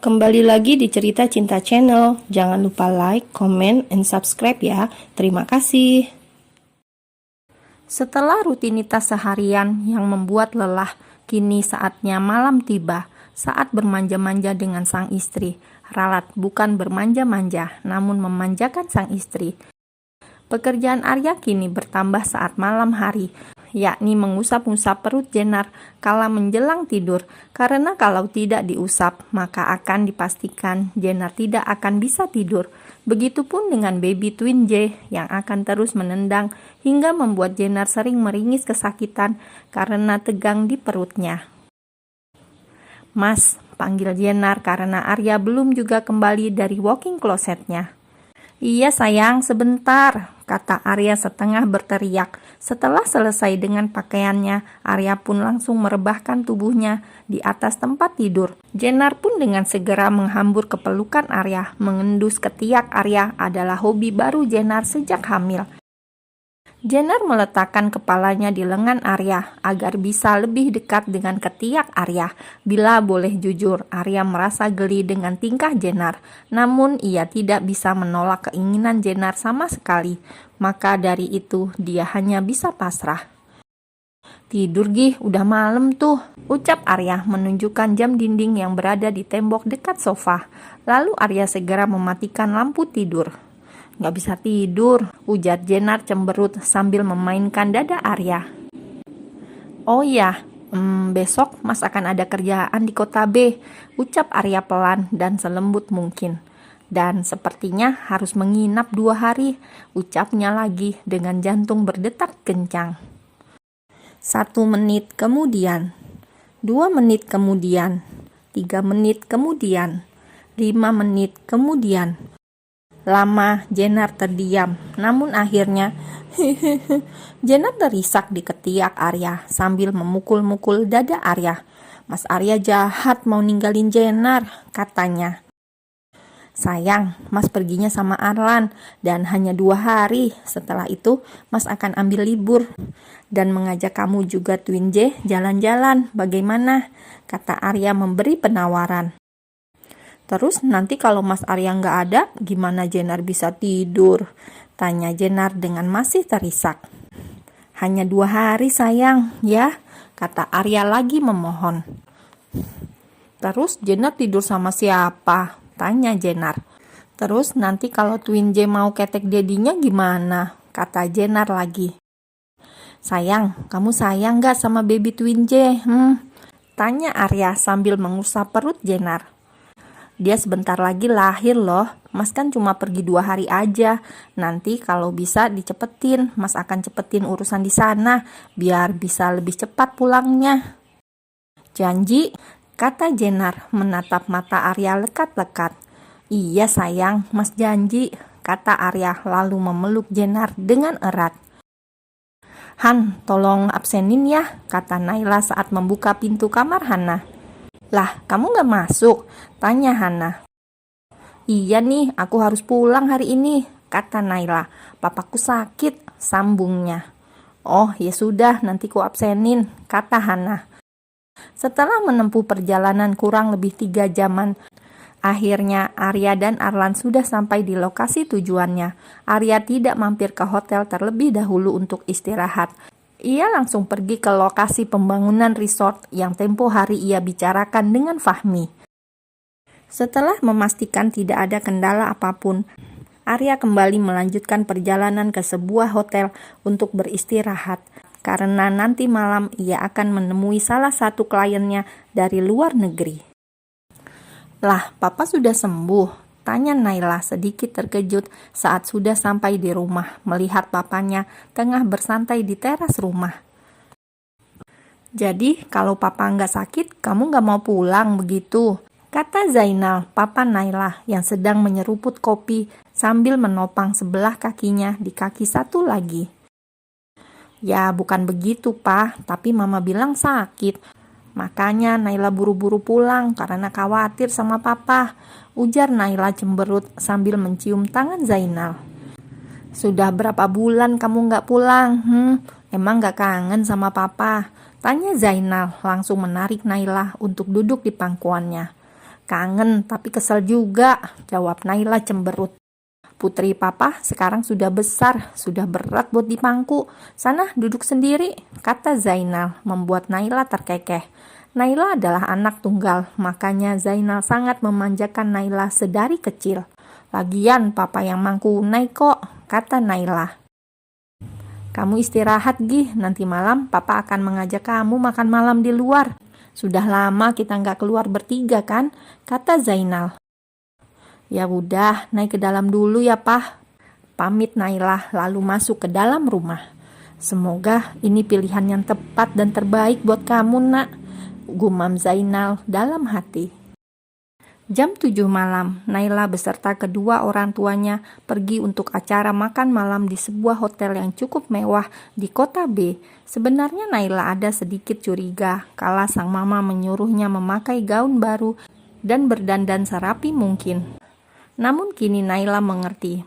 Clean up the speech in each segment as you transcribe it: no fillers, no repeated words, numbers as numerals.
Kembali lagi di Cerita Cinta Channel. Jangan lupa like, comment, and subscribe ya. Terima kasih. Setelah rutinitas seharian yang membuat lelah, kini saatnya malam tiba. Saat bermanja-manja dengan sang istri. Ralat bukan bermanja-manja, namun memanjakan sang istri. Pekerjaan Arya kini bertambah saat malam hari, yakni mengusap-usap perut Jenar kala menjelang tidur, karena kalau tidak diusap, maka akan dipastikan Jenar tidak akan bisa tidur. Begitupun dengan baby twin J yang akan terus menendang hingga membuat Jenar sering meringis kesakitan karena tegang di perutnya. "Mas," panggil Jenar karena Arya belum juga kembali dari walking closetnya. "Iya sayang, sebentar," kata Arya setengah berteriak. Setelah selesai dengan pakaiannya, Arya pun langsung merebahkan tubuhnya di atas tempat tidur. Jenar pun dengan segera menghambur ke pelukan Arya. Mengendus ketiak Arya adalah hobi baru Jenar sejak hamil. Jenar meletakkan kepalanya di lengan Arya agar bisa lebih dekat dengan ketiak Arya. Bila boleh jujur, Arya merasa geli dengan tingkah Jenar. Namun ia tidak bisa menolak keinginan Jenar sama sekali. Maka dari itu dia hanya bisa pasrah. "Tidur Gih, udah malam tuh," ucap Arya menunjukkan jam dinding yang berada di tembok dekat sofa. Lalu Arya segera mematikan lampu tidur. "Gak bisa tidur," ujar Jenar cemberut sambil memainkan dada Arya. "Oh ya, besok Mas akan ada kerjaan di kota B," ucap Arya pelan dan selembut mungkin. "Dan sepertinya harus menginap 2 hari, ucapnya lagi dengan jantung berdetak kencang. 1 menit kemudian, 2 menit kemudian, 3 menit kemudian, 5 menit kemudian. Lama Jenar terdiam, namun akhirnya Jenar terisak di ketiak Arya sambil memukul-mukul dada Arya. "Mas Arya jahat mau ninggalin Jenar," katanya. "Sayang, Mas perginya sama Arlan dan hanya 2 hari. Setelah itu Mas akan ambil libur dan mengajak kamu juga Twin J jalan-jalan. Bagaimana?" kata Arya memberi penawaran. "Terus nanti kalau Mas Arya nggak ada, gimana Jenar bisa tidur?" tanya Jenar dengan masih terisak. "Hanya 2 hari sayang, ya," kata Arya lagi memohon. "Terus Jenar tidur sama siapa?" tanya Jenar. "Terus nanti kalau Twin J mau ketek dedinya gimana?" kata Jenar lagi. "Sayang, kamu sayang gak sama baby Twin J? Tanya Arya sambil mengusap perut Jenar. "Dia sebentar lagi lahir loh, Mas kan cuma pergi 2 hari aja. Nanti kalau bisa dicepetin, Mas akan cepetin urusan di sana, biar bisa lebih cepat pulangnya." "Janji?" kata Jenar menatap mata Arya lekat-lekat. "Iya sayang, Mas janji," kata Arya lalu memeluk Jenar dengan erat. "Han, tolong absenin ya," kata Naila saat membuka pintu kamar Hana. "Lah, kamu gak masuk?" tanya Hana. "Iya nih, aku harus pulang hari ini," kata Naila. "Papaku sakit," sambungnya. "Oh, ya sudah, nanti ku absenin," kata Hana. Setelah menempuh perjalanan kurang lebih 3 jaman, akhirnya Arya dan Arlan sudah sampai di lokasi tujuannya. Arya tidak mampir ke hotel terlebih dahulu untuk istirahat. Ia langsung pergi ke lokasi pembangunan resort yang tempo hari ia bicarakan dengan Fahmi. Setelah memastikan tidak ada kendala apapun, Arya kembali melanjutkan perjalanan ke sebuah hotel untuk beristirahat, karena nanti malam ia akan menemui salah satu kliennya dari luar negeri. "Lah, Papa sudah sembuh?" tanya Naila sedikit terkejut saat sudah sampai di rumah, melihat papanya tengah bersantai di teras rumah. "Jadi, kalau Papa nggak sakit, kamu nggak mau pulang begitu?" kata Zainal, papa Naila yang sedang menyeruput kopi sambil menopang sebelah kakinya di kaki satu lagi. "Ya, bukan begitu, Pak, tapi Mama bilang sakit. Makanya Naila buru-buru pulang karena khawatir sama Papa," ujar Naila cemberut sambil mencium tangan Zainal. "Sudah berapa bulan kamu nggak pulang? Emang nggak kangen sama Papa?" tanya Zainal langsung menarik Naila untuk duduk di pangkuannya. Kangen tapi kesel juga, jawab Naila cemberut. Putri papa sekarang sudah besar, sudah berat buat dipangku. Sana duduk sendiri, kata Zainal, membuat Naila terkekeh. Naila adalah anak tunggal, makanya Zainal sangat memanjakan Naila sedari kecil. Lagian papa yang mangku naik kok, kata Naila. Kamu istirahat Gih, nanti malam papa akan mengajak kamu makan malam di luar. Sudah lama kita nggak keluar bertiga kan, kata Zainal. Ya udah, naik ke dalam dulu ya Pah. Pamit Naila lalu masuk ke dalam rumah. Semoga ini pilihan yang tepat dan terbaik buat kamu nak, gumam Zainal dalam hati. Jam 7 malam, Naila beserta kedua orang tuanya pergi untuk acara makan malam di sebuah hotel yang cukup mewah di kota B. Sebenarnya Naila ada sedikit curiga kala sang mama menyuruhnya memakai gaun baru dan berdandan serapi mungkin. Namun kini Naila mengerti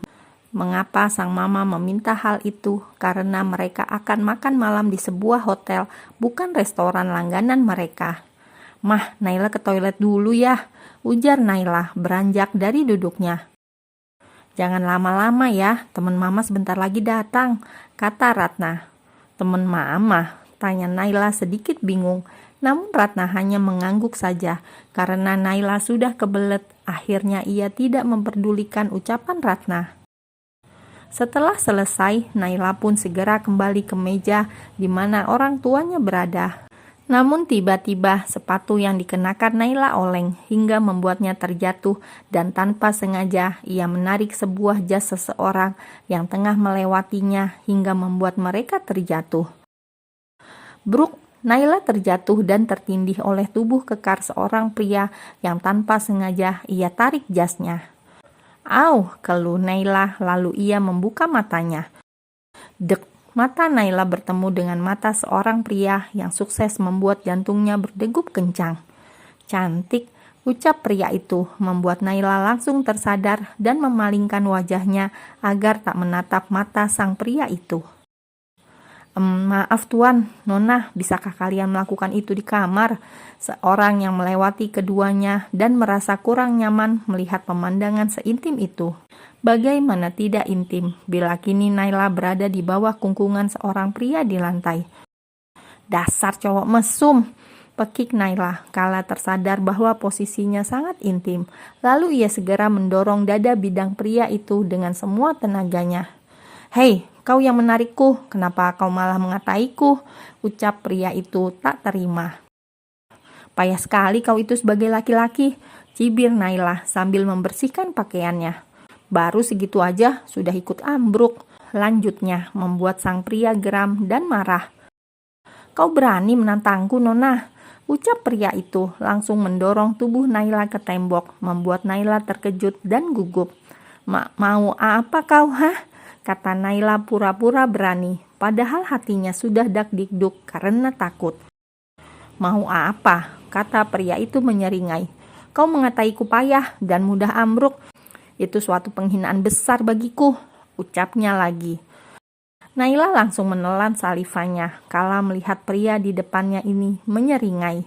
mengapa sang mama meminta hal itu, karena mereka akan makan malam di sebuah hotel, bukan restoran langganan mereka. Mah, Naila ke toilet dulu ya, ujar Naila beranjak dari duduknya. Jangan lama-lama ya, teman mama sebentar lagi datang, kata Ratna. Teman mama? Tanya Naila sedikit bingung. Namun Ratna hanya mengangguk saja, karena Naila sudah kebelet. Akhirnya ia tidak memperdulikan ucapan Ratna. Setelah selesai, Naila pun segera kembali ke meja di mana orang tuanya berada. Namun tiba-tiba sepatu yang dikenakan Naila oleng hingga membuatnya terjatuh dan tanpa sengaja ia menarik sebuah jas seseorang yang tengah melewatinya hingga membuat mereka terjatuh. Bruk, Naila terjatuh dan tertindih oleh tubuh kekar seorang pria yang tanpa sengaja ia tarik jasnya. Au, keluh Naila lalu ia membuka matanya. Dek. Mata Naila bertemu dengan mata seorang pria yang sukses membuat jantungnya berdegup kencang. Cantik, ucap pria itu membuat Naila langsung tersadar dan memalingkan wajahnya agar tak menatap mata sang pria itu. Maaf tuan, Nona, bisakah kalian melakukan itu di kamar? Seorang yang melewati keduanya dan merasa kurang nyaman melihat pemandangan seintim itu. Bagaimana tidak intim bila kini Naila berada di bawah kungkungan seorang pria di lantai. Dasar cowok mesum, pekik Naila kala tersadar bahwa posisinya sangat intim. Lalu ia segera mendorong dada bidang pria itu dengan semua tenaganya. Hei, kau yang menarikku, kenapa kau malah mengataiku? Ucap pria itu tak terima. Payah sekali kau itu sebagai laki-laki, cibir Naila sambil membersihkan pakaiannya. Baru segitu aja sudah ikut ambruk, lanjutnya membuat sang pria geram dan marah. Kau berani menantangku, Nona? Ucap pria itu langsung mendorong tubuh Naila ke tembok, membuat Naila terkejut dan gugup. Mau apa kau, hah? Kata Naila pura-pura berani, padahal hatinya sudah dak-dikduk karena takut. Mau apa? Kata pria itu menyeringai. Kau mengataiku payah dan mudah ambruk. Itu suatu penghinaan besar bagiku, ucapnya lagi. Naila langsung menelan salivanya kala melihat pria di depannya ini menyeringai.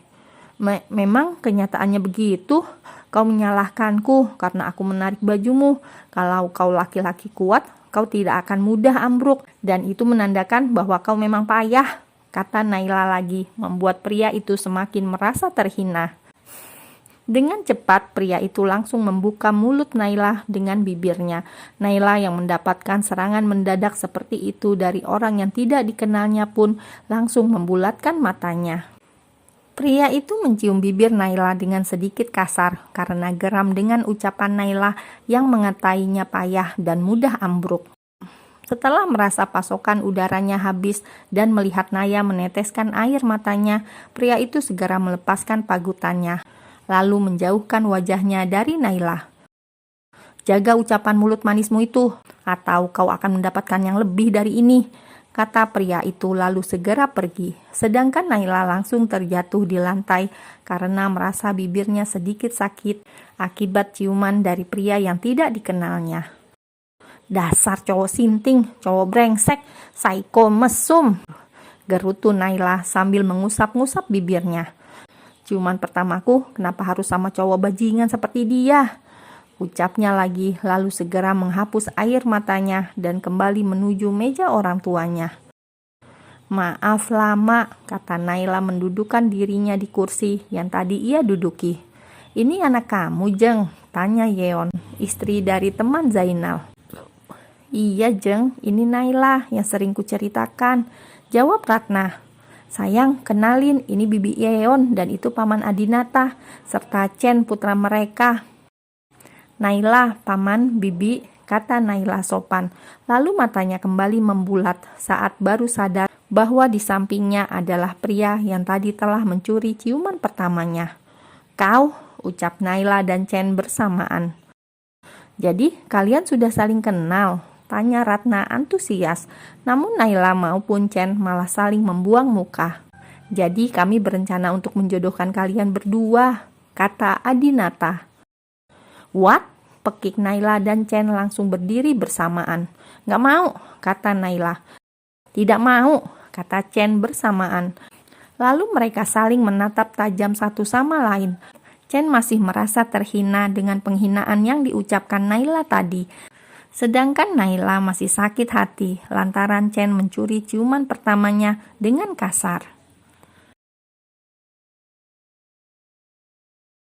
Memang kenyataannya begitu? Kau menyalahkanku karena aku menarik bajumu. Kalau kau laki-laki kuat, kau tidak akan mudah ambruk. Dan itu menandakan bahwa kau memang payah, kata Naila lagi, membuat pria itu semakin merasa terhina. Dengan cepat, pria itu langsung membuka mulut Naila dengan bibirnya. Naila yang mendapatkan serangan mendadak seperti itu dari orang yang tidak dikenalnya pun langsung membulatkan matanya. Pria itu mencium bibir Naila dengan sedikit kasar karena geram dengan ucapan Naila yang mengatainya payah dan mudah ambruk. Setelah merasa pasokan udaranya habis dan melihat Naya meneteskan air matanya, pria itu segera melepaskan pagutannya, lalu menjauhkan wajahnya dari Naila. Jaga ucapan mulut manismu itu, atau kau akan mendapatkan yang lebih dari ini, kata pria itu lalu segera pergi. Sedangkan Naila langsung terjatuh di lantai karena merasa bibirnya sedikit sakit akibat ciuman dari pria yang tidak dikenalnya. Dasar cowok sinting, cowok brengsek, psycho mesum, gerutu Naila sambil mengusap-ngusap bibirnya. ciuman pertamaku kenapa harus sama cowok bajingan seperti dia? Ucapnya lagi, lalu segera menghapus air matanya dan kembali menuju meja orang tuanya. Maaf lama, kata Naila mendudukkan dirinya di kursi yang tadi ia duduki. Ini anak kamu, Jeng? Tanya Yeon, istri dari teman Zainal. Iya, Jeng, ini Naila yang sering kuceritakan, jawab Ratna. Sayang, kenalin, ini Bibi Yeon dan itu Paman Adinata, serta Chen putra mereka. Naila, Paman, Bibi, kata Naila sopan. Lalu matanya kembali membulat saat baru sadar bahwa di sampingnya adalah pria yang tadi telah mencuri ciuman pertamanya. Kau, ucap Naila dan Chen bersamaan. Jadi, kalian sudah saling kenal? Tanya Ratna antusias, namun Naila maupun Chen malah saling membuang muka. Jadi kami berencana untuk menjodohkan kalian berdua, kata Adinata. What? Pekik Naila dan Chen langsung berdiri bersamaan. Gak mau, kata Naila. Tidak mau, kata Chen bersamaan. Lalu mereka saling menatap tajam satu sama lain. Chen masih merasa terhina dengan penghinaan yang diucapkan Naila tadi. Sedangkan Naila masih sakit hati lantaran Chen mencuri ciuman pertamanya dengan kasar.